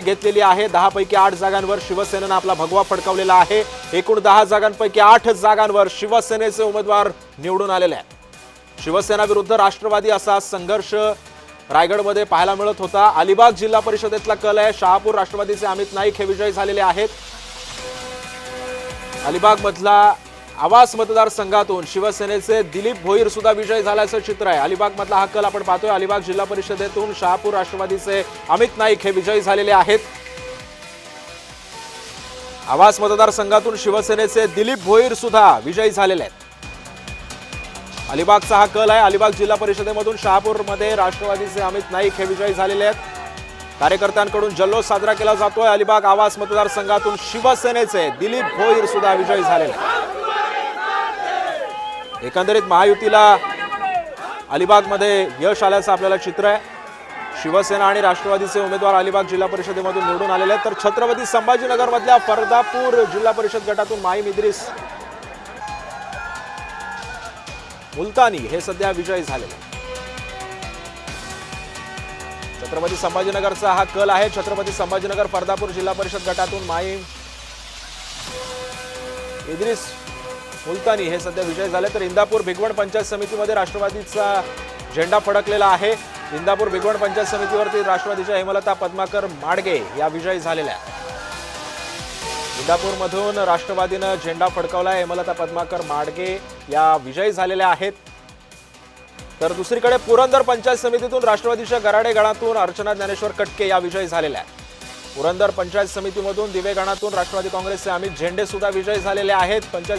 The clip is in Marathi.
घेतलेली आहे। 10 पैकी 8 जागांवर शिवसेनेने आपला भगवा फडकवलेला आहे। एकूण 10 जागांपैकी 8 जागांवर शिवसेनेचे उमेदवार निवडून आलेले आहेत। शिवसेना विरुद्ध राष्ट्रवादी असा संघर्ष रायगडमध्ये पाहायला मिळत होता। अलिबाग जिल्हा परिषदेतला कल आहे। शहापूर राष्ट्रवादीचे अमित नाईक हे विजयी झालेले आहेत। अलिबाग मधला आवास मतदारसंघातून शिवसेनेचे दिलीप भोईर सुद्धा विजयी झाल्याचं चित्र आहे। अलिबाग मधला हा कल आपण पाहतोय। अलिबाग जिल्हा परिषदेतून शहापूर राष्ट्रवादीचे अमित नाईक हे विजयी झालेले आहेत। आवास मतदारसंघातून शिवसेनेचे दिलीप भोईर सुद्धा विजयी झालेले आहेत। अलिबागचा हा कल आहे। अलिबाग जिल्हा परिषदेमधून शहापूरमध्ये राष्ट्रवादीचे अमित नाईक हे विजयी झालेले आहेत। कार्यकर्त्यांकडून जल्लोष साजरा केला जातोय। अलिबाग आवास मतदारसंघातून शिवसेनेचे दिलीप भोईर सुद्धा विजयी झालेले आहेत। एकंदरीत महायुतीला अलिबागमध्ये यश आल्याचं आपल्याला चित्र आहे। शिवसेना आणि राष्ट्रवादीचे उमेदवार अलिबाग जिल्हा परिषदेमधून निवडून आलेले आहेत। तर छत्रपती संभाजीनगर मधल्या फरदापूर जिल्हा परिषद गटातून माईम इद्रिस मुलतानी हे सध्या विजयी झालेले आहेत। छत्रपती संभाजीनगरचा हा कल आहे। छत्रपती संभाजीनगर फरदापूर जिल्हा परिषद गटातून माईम इद्रिस मुलतानी हे सध्या विजयी झाले। तर इंदापूर भिगवण पंचायत समितीमध्ये राष्ट्रवादीचा झेंडा फडकलेला आहे। इंदापूर भिगवण पंचायत समितीवरती राष्ट्रवादीच्या हेमलता पद्माकर माडगे या विजयी झालेल्या आहेत। इंदापूरमधून राष्ट्रवादीने झेंडा फडकवला। हेमलता पद्माकर माडगे या विजयी झालेल्या आहेत। तर दुसरीकडे पुरंदर पंचायत समितीतून राष्ट्रवादीच्या गराडे गणातून अर्चना ज्ञानेश्वर कटके या विजयी झालेल्या आहेत। पुरंदर पंचायत समितीमधून दिवे गणातून राष्ट्रवादी काँग्रेसचे अमित झेंडे सुद्धा विजयी झालेले आहेत। पंचायत